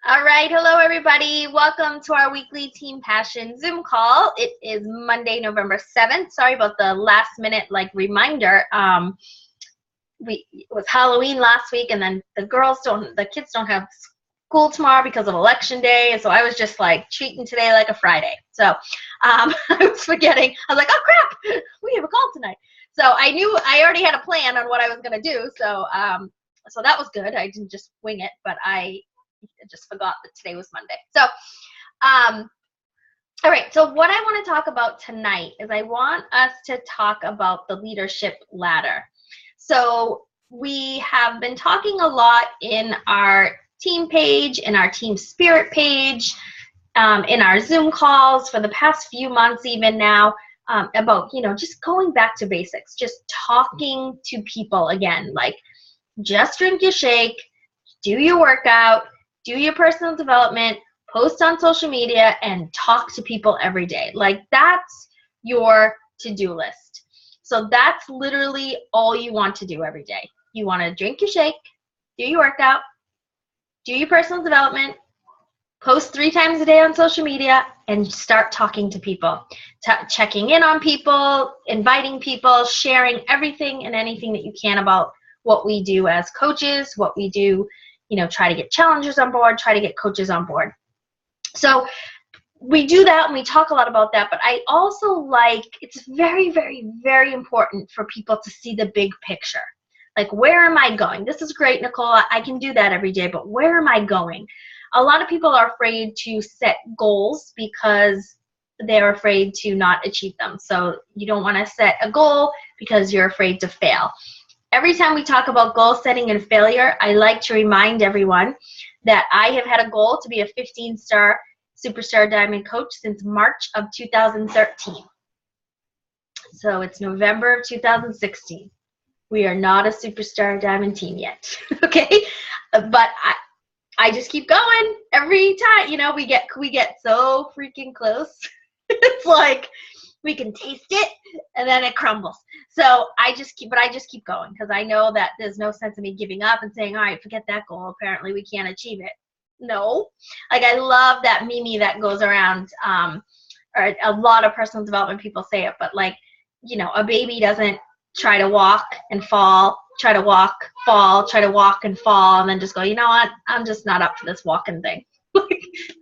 All right, hello everybody. Welcome to our weekly Team Passion Zoom call. It is Monday, November 7th. Sorry about the last minute reminder. It was Halloween last week, and then the kids don't have school tomorrow because of election day, and so I was just treating today like a Friday. So I was forgetting. I was like, oh crap, we have a call tonight. So I knew I already had a plan on what I was gonna do. So that was good. I didn't just wing it, but I just forgot that today was Monday. So, all right. So what I want to talk about tonight is I want us to talk about the leadership ladder. So we have been talking a lot in our team page, in our team spirit page, in our Zoom calls for the past few months even now, about, just going back to basics, just talking to people again, just drink your shake, do your workout, do your personal development, post on social media, and talk to people every day. That's your to-do list. So that's literally all you want to do every day. You want to drink your shake, do your workout, do your personal development, post 3 times a day on social media, and start talking to people, checking in on people, inviting people, sharing everything and anything that you can about what we do as coaches, what we do, try to get challengers on board, try to get coaches on board. So we do that and we talk a lot about that, but I also it's very, very, very important for people to see the big picture. Where am I going? This is great, Nicole. I can do that every day, but where am I going? A lot of people are afraid to set goals because they're afraid to not achieve them. So you don't want to set a goal because you're afraid to fail. Every time we talk about goal setting and failure, I like to remind everyone that I have had a goal to be a 15-star Superstar Diamond coach since March of 2013. So it's November of 2016. We are not a Superstar Diamond team yet, okay? But I just keep going every time. We get so freaking close. It's we can taste it and then it crumbles. So I just keep going because I know that there's no sense in me giving up and saying, all right, forget that goal. Apparently we can't achieve it. No. I love that meme that goes around, or a lot of personal development people say it, but a baby doesn't try to walk and fall, try to walk, fall, try to walk and fall, and then just go, you know what? I'm just not up to this walking thing.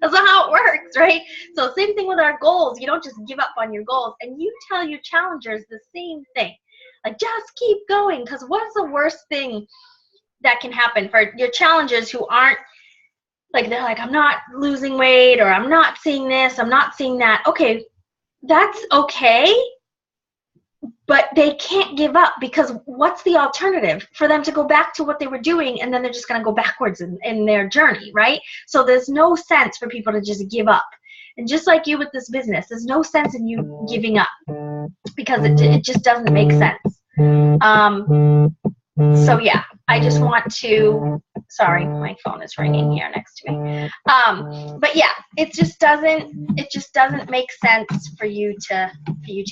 That's not how it works, right? So same thing with our goals. You don't just give up on your goals, and you tell your challengers the same thing. Just keep going, because what's the worst thing that can happen for your challengers who aren't they're I'm not losing weight, or I'm not seeing this, I'm not seeing that. Okay, that's okay, but they can't give up, because what's the alternative? For them to go back to what they were doing, and then they're just going to go backwards in their journey, right? So there's no sense for people to just give up. And just like you with this business, there's no sense in you giving up, because it just doesn't make sense. So yeah, I just want to, sorry, my phone is ringing here next to me. But yeah, it just doesn't make sense for you to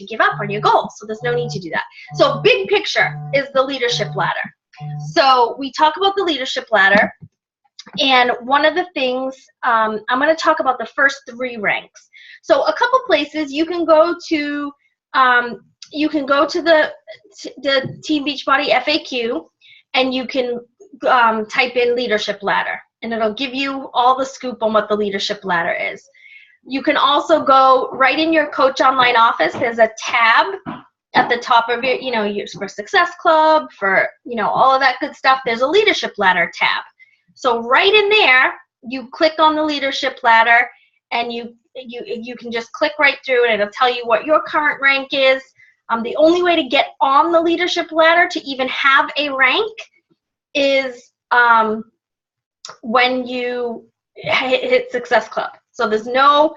give up on your goal. So there's no need to do that. So big picture is the leadership ladder. So we talk about the leadership ladder, and one of the things, I'm going to talk about the first 3 ranks. So a couple places you can go to. You can go to the Team Beachbody FAQ, and you can type in leadership ladder, and it'll give you all the scoop on what the leadership ladder is. You can also go right in your Coach Online office. There's a tab at the top of your, for Success Club, for, all of that good stuff. There's a leadership ladder tab. So right in there, you click on the leadership ladder, and you can just click right through, and it'll tell you what your current rank is. The only way to get on the leadership ladder, to even have a rank, is when you hit Success Club. So there's no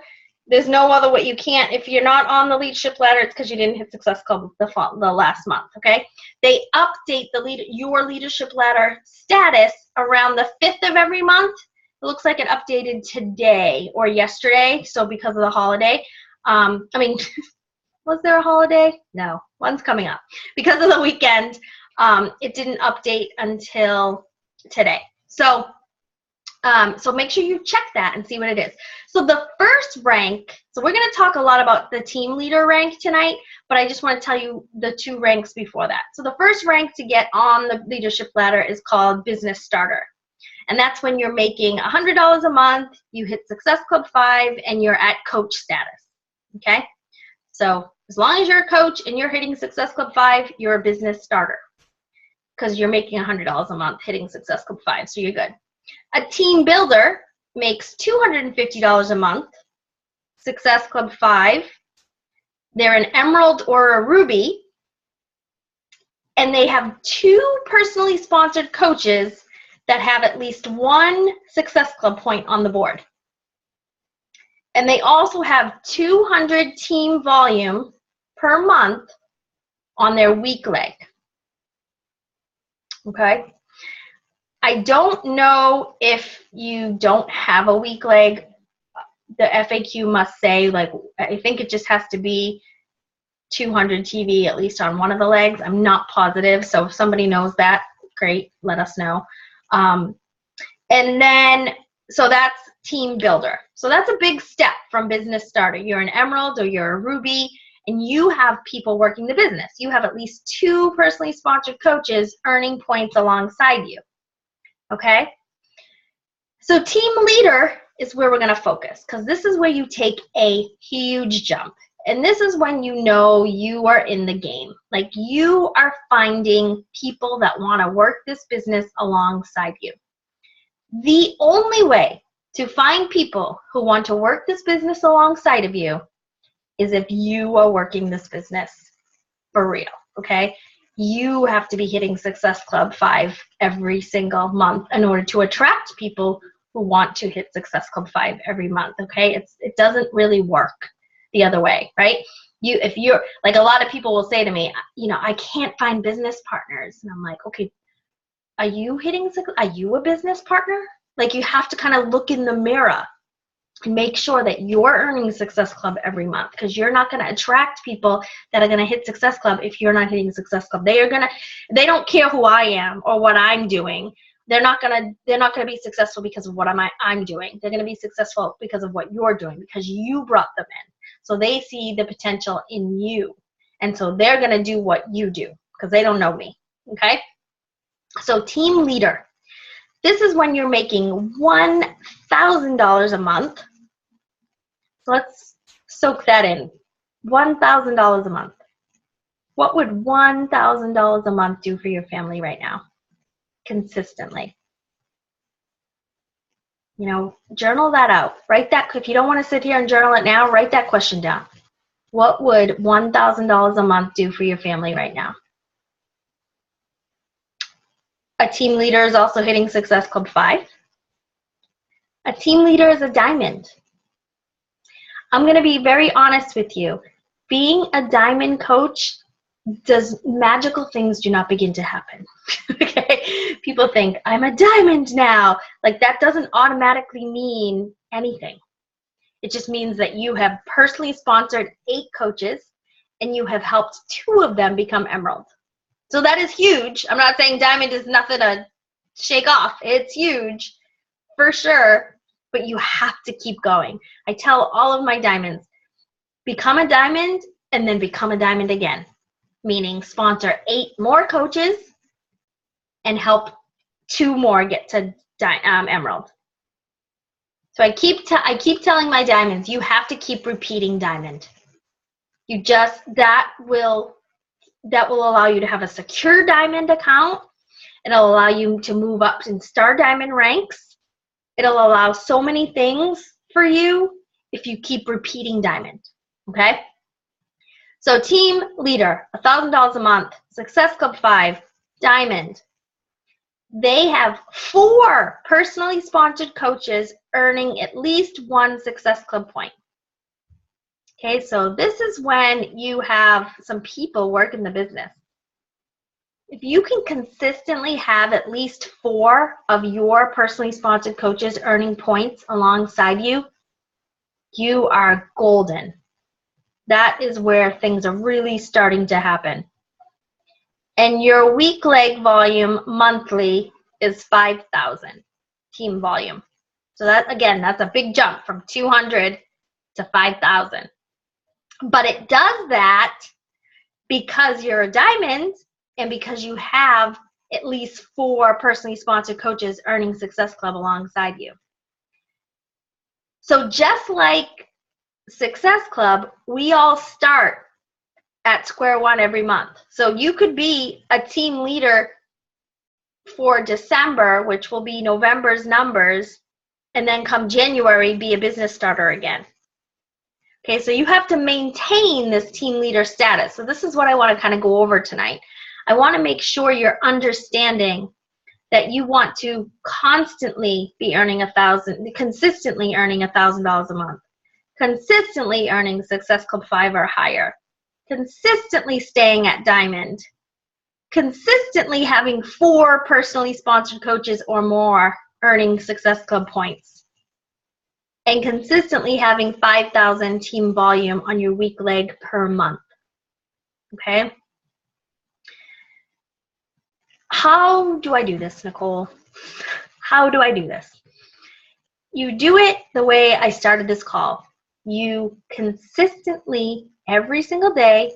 other way. You can't, if you're not on the leadership ladder, it's because you didn't hit Success Club the last month, okay? They update your leadership ladder status around the 5th of every month. It looks like it updated today or yesterday, so because of the holiday. Was there a holiday? No, one's coming up. Because of the weekend, it didn't update until today. So So make sure you check that and see what it is. So the first rank, so we're going to talk a lot about the team leader rank tonight, but I just want to tell you the 2 ranks before that. So the first rank to get on the leadership ladder is called business starter. And that's when you're making $100 a month, you hit Success Club 5, and you're at coach status, okay? So as long as you're a coach and you're hitting Success Club 5, you're a business starter because you're making $100 a month hitting Success Club 5, so you're good. A team builder makes $250 a month, Success Club 5. They're an Emerald or a Ruby, and they have 2 personally sponsored coaches that have at least 1 Success Club point on the board. And they also have 200 team volume per month on their weak leg. Okay? I don't know if you don't have a weak leg. The FAQ must say, like, I think it just has to be 200 TV at least on one of the legs. I'm not positive, so if somebody knows that, great, let us know. And then, so that's team builder. So that's a big step from business starter. You're an Emerald or you're a Ruby, and you have people working the business. You have at least 2 personally sponsored coaches earning points alongside you. Okay? So team leader is where we're going to focus, because this is where you take a huge jump. And this is when you know you are in the game. Like, you are finding people that want to work this business alongside you. The only way to find people who want to work this business alongside of you is if you are working this business for real, okay? You have to be hitting Success Club 5 every single month in order to attract people who want to hit Success Club 5 every month, okay? It doesn't really work the other way, right? If you're, like, a lot of people will say to me, you know, I can't find business partners. And I'm like, okay, are you a business partner? Like, you have to kind of look in the mirror and make sure that you're earning Success Club every month, because you're not going to attract people that are going to hit Success Club if you're not hitting Success Club. They don't care who I am or what I'm doing. They're not going to be successful because of what I'm doing. They're going to be successful because of what you're doing, because you brought them in. So they see the potential in you. And so they're going to do what you do because they don't know me, okay? So team leader. This is when you're making $1,000 a month. So let's soak that in. $1,000 a month. What would $1,000 a month do for your family right now? Consistently. You know, journal that out. Write that. If you don't want to sit here and journal it now, write that question down. What would $1,000 a month do for your family right now? A team leader is also hitting Success Club 5. A team leader is a diamond. I'm going to be very honest with you. Being a diamond coach, magical things do not begin to happen. Okay? People think, I'm a diamond now. Like, that doesn't automatically mean anything. It just means that you have personally sponsored 8 coaches and you have helped 2 of them become Emerald. So that is huge. I'm not saying diamond is nothing to shake off. It's huge for sure, but you have to keep going. I tell all of my diamonds, become a diamond and then become a diamond again, meaning sponsor 8 more coaches and help 2 more get to Emerald. So I keep telling my diamonds, you have to keep repeating diamond. That will allow you to have a secure diamond account. It'll allow you to move up in star diamond ranks. It'll allow so many things for you if you keep repeating diamond, okay? So team leader, $1,000 a month, Success Club 5, diamond. They have 4 personally sponsored coaches earning at least 1 Success Club point. Okay, so this is when you have some people working the business. If you can consistently have at least 4 of your personally sponsored coaches earning points alongside you, you are golden. That is where things are really starting to happen. And your weak leg volume monthly is 5,000 team volume. So that, again, that's a big jump from 200 to 5,000. But it does that because you're a diamond and because you have at least 4 personally sponsored coaches earning Success Club alongside you. So just like Success Club, we all start at square one every month. So you could be a team leader for December, which will be November's numbers, and then come January, be a business starter again. Okay, so you have to maintain this team leader status. So this is what I want to kind of go over tonight. I want to make sure you're understanding that you want to constantly be earning consistently earning $1,000 a month, consistently earning Success Club 5 or higher, consistently staying at Diamond, consistently having 4 personally sponsored coaches or more earning Success Club points, and consistently having 5,000 team volume on your weak leg per month. Okay? How do I do this, Nicole? How do I do this? You do it the way I started this call. You consistently, every single day,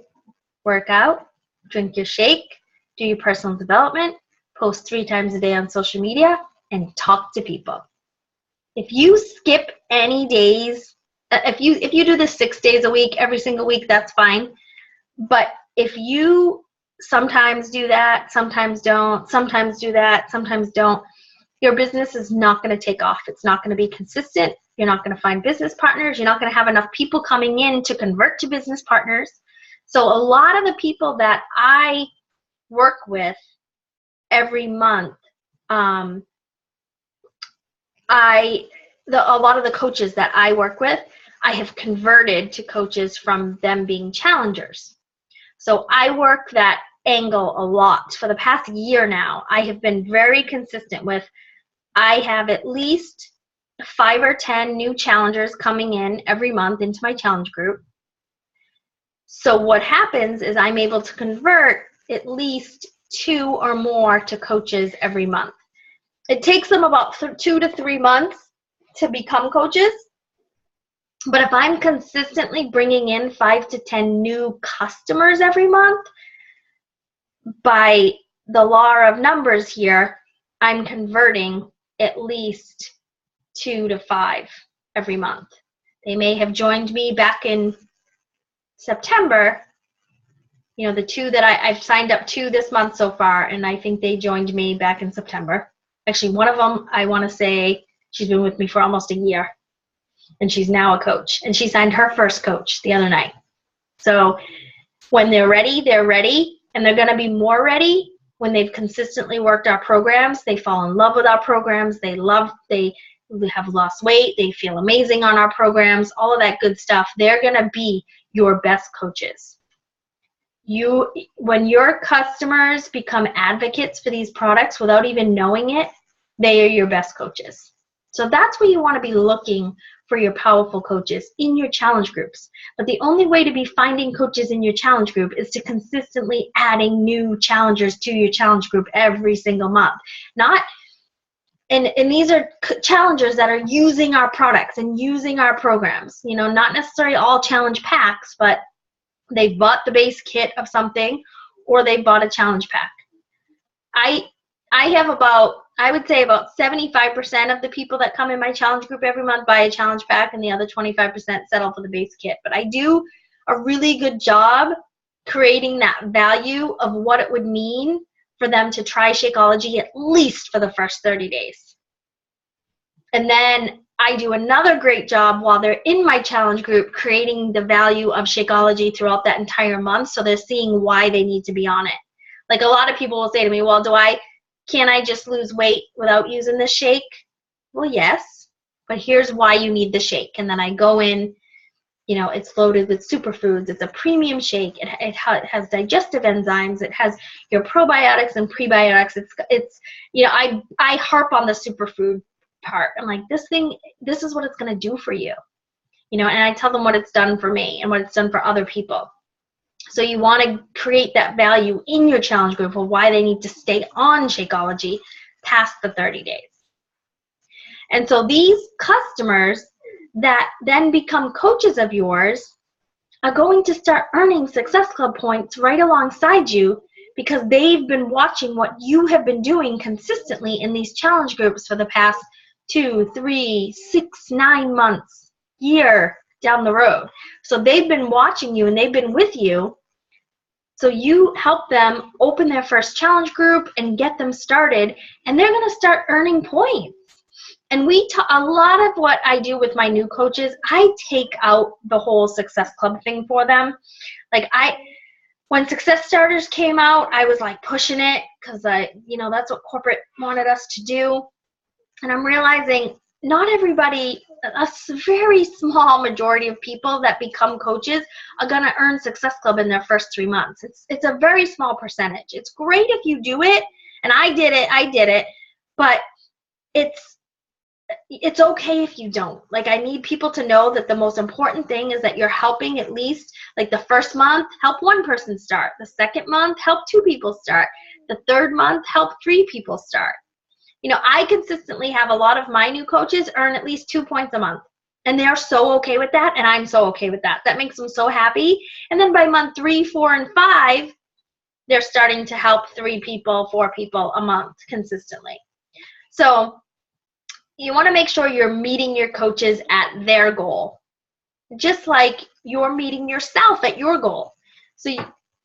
work out, drink your shake, do your personal development, post 3 times a day on social media, and talk to people. If you skip any days, if you do this 6 days a week, every single week, that's fine. But if you sometimes do that, sometimes don't, sometimes do that, sometimes don't, your business is not going to take off. It's not going to be consistent. You're not going to find business partners. You're not going to have enough people coming in to convert to business partners. So a lot of the people that I work with every month, a lot of the coaches that I work with, I have converted to coaches from them being challengers. So I work that angle a lot. For the past year now, I have been very consistent with, I have at least 5 or 10 new challengers coming in every month into my challenge group. So what happens is I'm able to convert at least 2 or more to coaches every month. It takes them about 2 to 3 months to become coaches. But if I'm consistently bringing in 5 to 10 new customers every month, by the law of numbers here, I'm converting at least 2 to 5 every month. They may have joined me back in September. You know, the 2 that I've signed up to this month so far, and I think they joined me back in September. Actually, one of them, I want to say she's been with me for almost a year, and she's now a coach, and she signed her first coach the other night. So when they're ready, and they're going to be more ready when they've consistently worked our programs. They fall in love with our programs. They have lost weight. They feel amazing on our programs, all of that good stuff. They're going to be your best coaches. When your customers become advocates for these products without even knowing it, they are your best coaches. So that's where you want to be looking for your powerful coaches in your challenge groups. But the only way to be finding coaches in your challenge group is to consistently adding new challengers to your challenge group every single month. And these are challengers that are using our products and using our programs. You know, not necessarily all challenge packs, but they bought the base kit of something, or they bought a challenge pack. I have I would say about 75% of the people that come in my challenge group every month buy a challenge pack, and the other 25% settle for the base kit. But I do a really good job creating that value of what it would mean for them to try Shakeology at least for the first 30 days. And then I do another great job while they're in my challenge group creating the value of Shakeology throughout that entire month, so they're seeing why they need to be on it. Like, a lot of people will say to me, well, can I just lose weight without using this shake? Well, yes, but here's why you need the shake. And then I go in, you know, it's loaded with superfoods. It's a premium shake. It has digestive enzymes. It has your probiotics and prebiotics. It's you know, I harp on the superfood part. I'm like, this is what it's going to do for you. You know, and I tell them what it's done for me and what it's done for other people. So you want to create that value in your challenge group for why they need to stay on Shakeology past the 30 days. And so these customers that then become coaches of yours are going to start earning Success Club points right alongside you because they've been watching what you have been doing consistently in these challenge groups for the past 2, 3, 6, 9 months, year down the road. So they've been watching you and they've been with you. So you help them open their first challenge group and get them started, and they're going to start earning points. And a lot of what I do with my new coaches, I take out the whole Success Club thing for them. Like when Success Starters came out, I was like pushing it because that's what corporate wanted us to do. And I'm realizing not everybody, a very small majority of people that become coaches are going to earn Success Club in their first 3 months. It's a very small percentage. It's great if you do it, and I did it, but it's okay if you don't. Like, I need people to know that the most important thing is that you're helping at least, like, the first month, help 1 person start. The second month, help 2 people start. The third month, help 3 people start. I consistently have a lot of my new coaches earn at least 2 points a month. And they are so okay with that, and I'm so okay with that. That makes them so happy. And then by month 3, 4, and 5, they're starting to help 3 people, 4 people a month consistently. So you want to make sure you're meeting your coaches at their goal, just like you're meeting yourself at your goal. So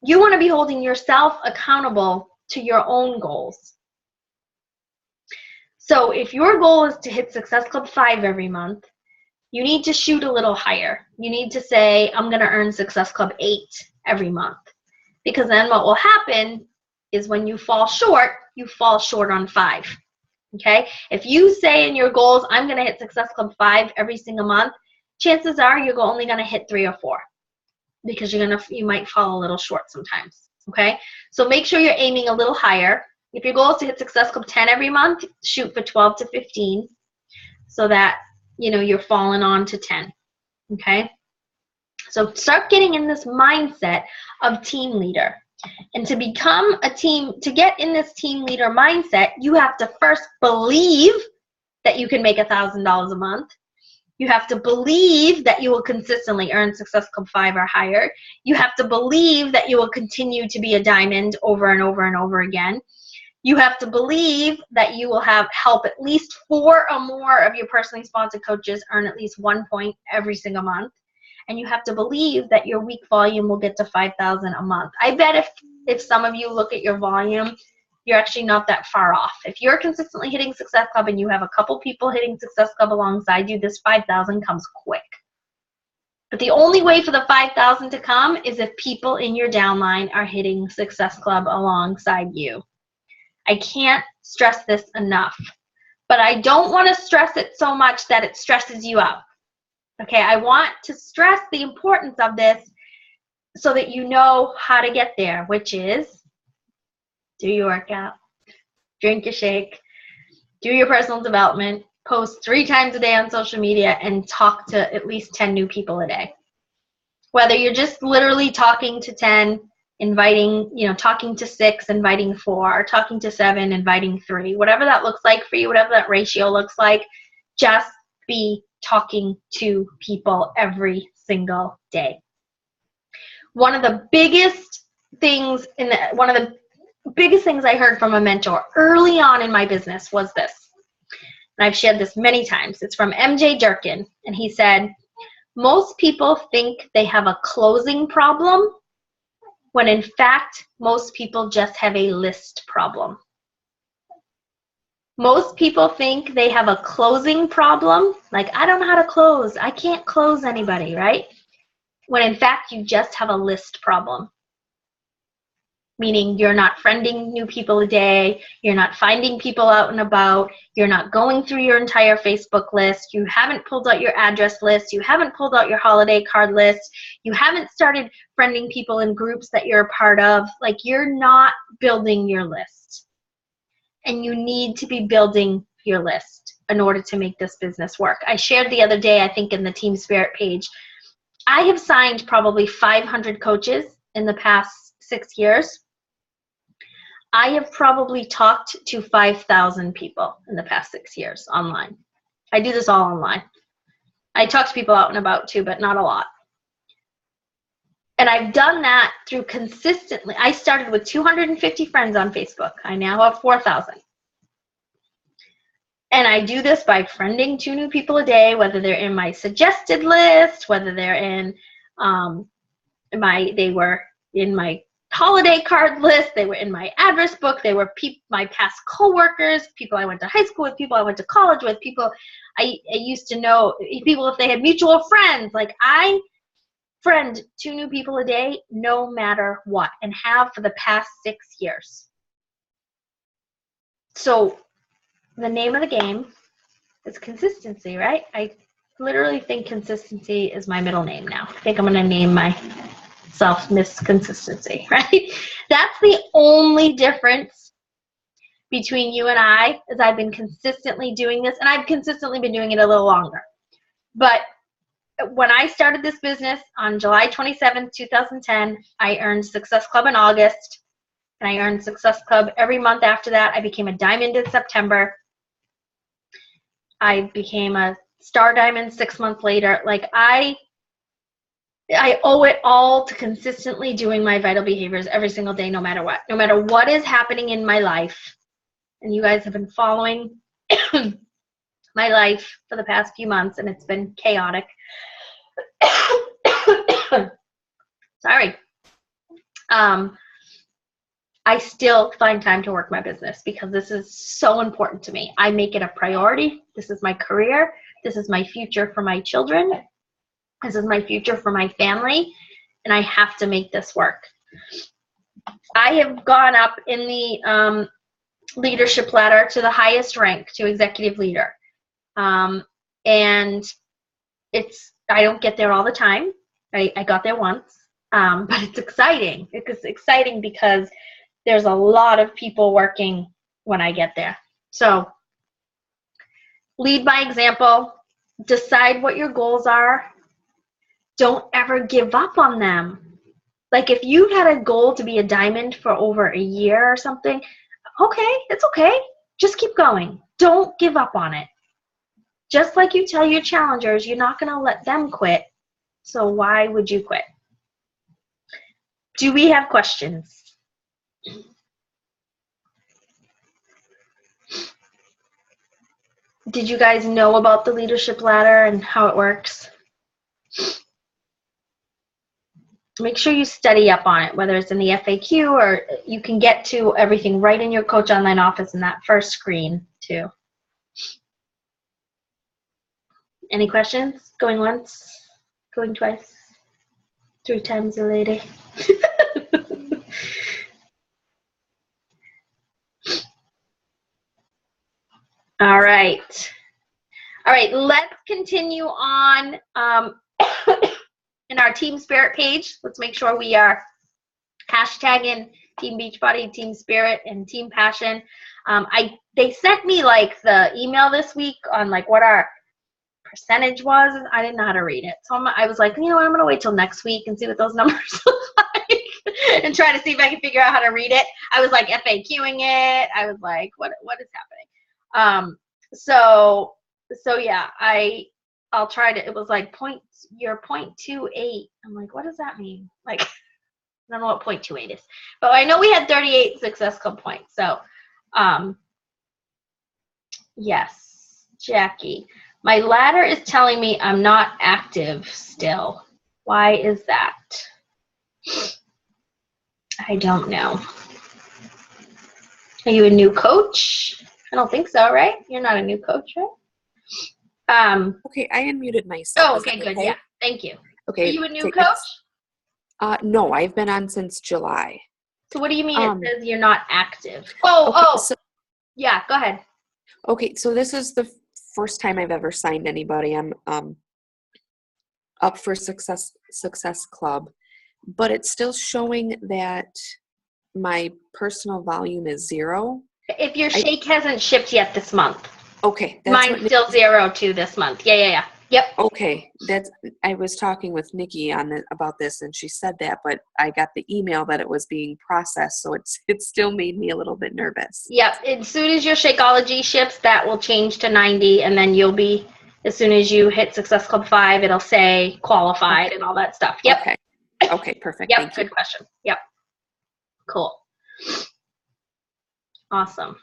you want to be holding yourself accountable to your own goals. So if your goal is to hit Success Club 5 every month, you need to shoot a little higher. You need to say, I'm going to earn Success Club 8 every month. Because then what will happen is when you fall short on 5. Okay? If you say in your goals, I'm going to hit Success Club 5 every single month, chances are you're only going to hit 3 or 4 because you might fall a little short sometimes. Okay? So make sure you're aiming a little higher. If your goal is to hit Success Club 10 every month, shoot for 12 to 15 so that, you're falling on to 10. Okay? So start getting in this mindset of team leader. And to get in this team leader mindset, you have to first believe that you can make $1,000 a month. You have to believe that you will consistently earn Success Club 5 or higher. You have to believe that you will continue to be a diamond over and over and over again. You have to believe that you will help at least 4 or more of your personally sponsored coaches earn at least 1 point every single month. And you have to believe that your week volume will get to 5,000 a month. I bet if some of you look at your volume, you're actually not that far off. If you're consistently hitting Success Club and you have a couple people hitting Success Club alongside you, this 5,000 comes quick. But the only way for the 5,000 to come is if people in your downline are hitting Success Club alongside you. I can't stress this enough. But I don't want to stress it so much that it stresses you out. Okay, I want to stress the importance of this so that you know how to get there, which is do your workout, drink your shake, do your personal development, post 3 times a day on social media, and talk to at least 10 new people a day. Whether you're just literally talking to 10, talking to 6, inviting 4, or talking to 7, inviting 3, whatever that looks like for you, whatever that ratio looks like, just be talking to people every single day. One of the biggest things I heard from a mentor early on in my business was this, and I've shared this many times. It's from MJ Durkin, and he said, most people think they have a closing problem when in fact most people just have a list problem. Most people think they have a closing problem, like, I don't know how to close. I can't close anybody, right? When in fact, you just have a list problem. Meaning you're not friending new people a day, you're not finding people out and about, you're not going through your entire Facebook list, you haven't pulled out your address list, you haven't pulled out your holiday card list, you haven't started friending people in groups that you're a part of. Like, you're not building your list. And you need to be building your list in order to make this business work. I shared the other day, I think in the Team Spirit page, I have signed probably 500 coaches in the past 6 years. I have probably talked to 5,000 people in the past 6 years online. I do this all online. I talk to people out and about too, but not a lot. And I've done that through consistently. I started with 250 friends on Facebook. I now have 4,000. And I do this by friending 2 new people a day, whether they're in my suggested list, whether they're in they were in my holiday card list, they were in my address book, they were my past coworkers, people I went to high school with, people I went to college with, people I used to know, people if they had mutual friends. Like, I friend 2 new people a day no matter what, and have for the past 6 years. So the name of the game is consistency, right? I literally think consistency is my middle name now. I think I'm going to name myself Miss Consistency, right? That's the only difference between you and I, is I've been consistently doing this, and I've consistently been doing it a little longer. But when I started this business on July 27th, 2010, I earned Success Club in August, and I earned Success Club every month after that. I became a diamond in September. I became a star diamond 6 months later. Like, I owe it all to consistently doing my vital behaviors every single day, no matter what. No matter what is happening in my life. And you guys have been following my life for the past few months, and it's been chaotic. Sorry. I still find time to work my business because this is so important to me. I make it a priority. This is my career. This is my future for my children. This is my future for my family, and I have to make this work. I have gone up in the leadership ladder to the highest rank, to executive leader. And I don't get there all the time. I got there once, but it's exciting. It's exciting because there's a lot of people working when I get there. So lead by example. Decide what your goals are. Don't ever give up on them. Like, if you've had a goal to be a diamond for over a year or something, okay, it's okay. Just keep going. Don't give up on it. Just like you tell your challengers, you're not going to let them quit. So why would you quit? Do we have questions? Did you guys know about the leadership ladder and how it works? Make sure you study up on it, whether it's in the FAQ, or you can get to everything right in your Coach Online office in that first screen too. Any questions? Going once? Going twice? 3 times a lady? All right. All right, let's continue on in our Team Spirit page. Let's make sure we are hashtagging Team Beachbody, Team Spirit, and Team Passion. They sent me like the email this week on like what our percentage was. I didn't know how to read it. So I was like, you know what, I'm going to wait till next week and see what those numbers look like and try to see if I can figure out how to read it. I was like FAQing it. I was like, what is happening? So yeah, I'll try to, it was like you're 0.28. I'm like, what does that mean? Like, I don't know what 0.28 is, but I know we had 38 Success Club points. So, yes, Jackie, my ladder is telling me I'm not active still. Why is that? I don't know. Are you a new coach? I don't think so, right? You're not a new coach, right? Okay, I unmuted myself. Oh, okay, good. Yeah, thank you. Okay. Are you a new coach? No, I've been on since July. So what do you mean it says you're not active? Oh, so, yeah, go ahead. Okay, so this is the first time I've ever signed anybody. I'm up for Success Club, but it's still showing that my personal volume is 0. If your shake hasn't shipped yet this month. Okay. Mine's still 0 too this month. Yeah. Yep. Okay, I was talking with Nikki about this, and she said that, but I got the email that it was being processed, so it still made me a little bit nervous. Yep. As soon as your Shakeology ships, that will change to 90, and then you'll be, as soon as you hit Success Club 5, it'll say qualified and all that stuff. Yep. Okay. Okay, perfect. Yep. Thank you. Good question. Yep. Cool. Awesome.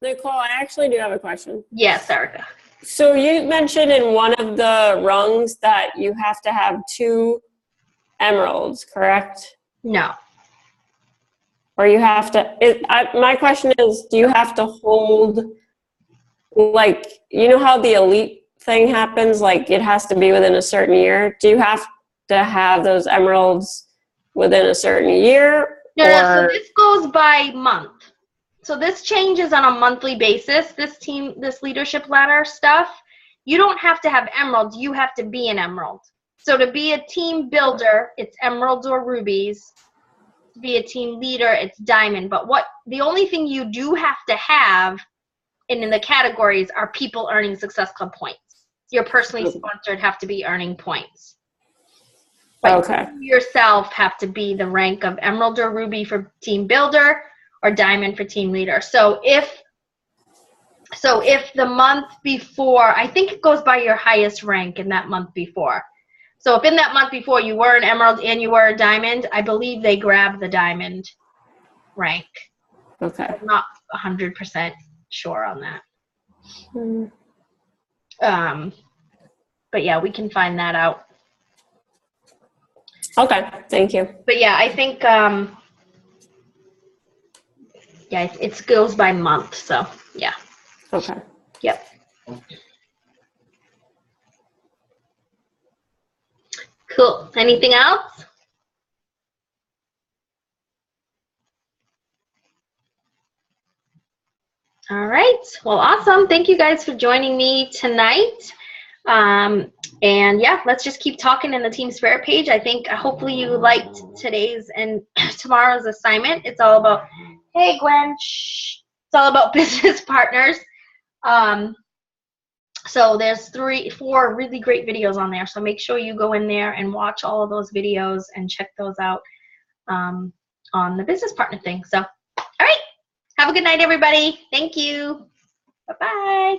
Nicole, I actually do have a question. Yes, Erica. So you mentioned in one of the rungs that you have to have 2 emeralds, correct? No. Or you have to, my question is, do you have to hold, like, you know how the elite thing happens, like it has to be within a certain year? Do you have to have those emeralds within a certain year? No, so this goes by month. So this changes on a monthly basis, this leadership ladder stuff. You don't have to have emeralds, you have to be an emerald. So to be a team builder, it's emeralds or rubies. To be a team leader, it's diamond. But the only thing you do have to have in the categories are people earning Success Club points. Your personally sponsored have to be earning points. But you yourself have to be the rank of emerald or ruby for team builder, or diamond for team leader. So if the month before, I think it goes by your highest rank in that month before. So if in that month before you were an emerald and you were a diamond, I believe they grab the diamond rank. Okay. I'm not 100% sure on that. But yeah, we can find that out. Okay, thank you. But yeah, I think it goes by month, so yeah. Okay. Yep. Cool. Anything else? All right. Well, awesome. Thank you guys for joining me tonight. And yeah, let's just keep talking in the Team Spirit page. I think hopefully you liked today's and tomorrow's assignment. It's all about, hey Gwen, shh. It's all about business partners. So there's 4 really great videos on there. So make sure you go in there and watch all of those videos and check those out on the business partner thing. So, all right. Have a good night, everybody. Thank you. Bye-bye.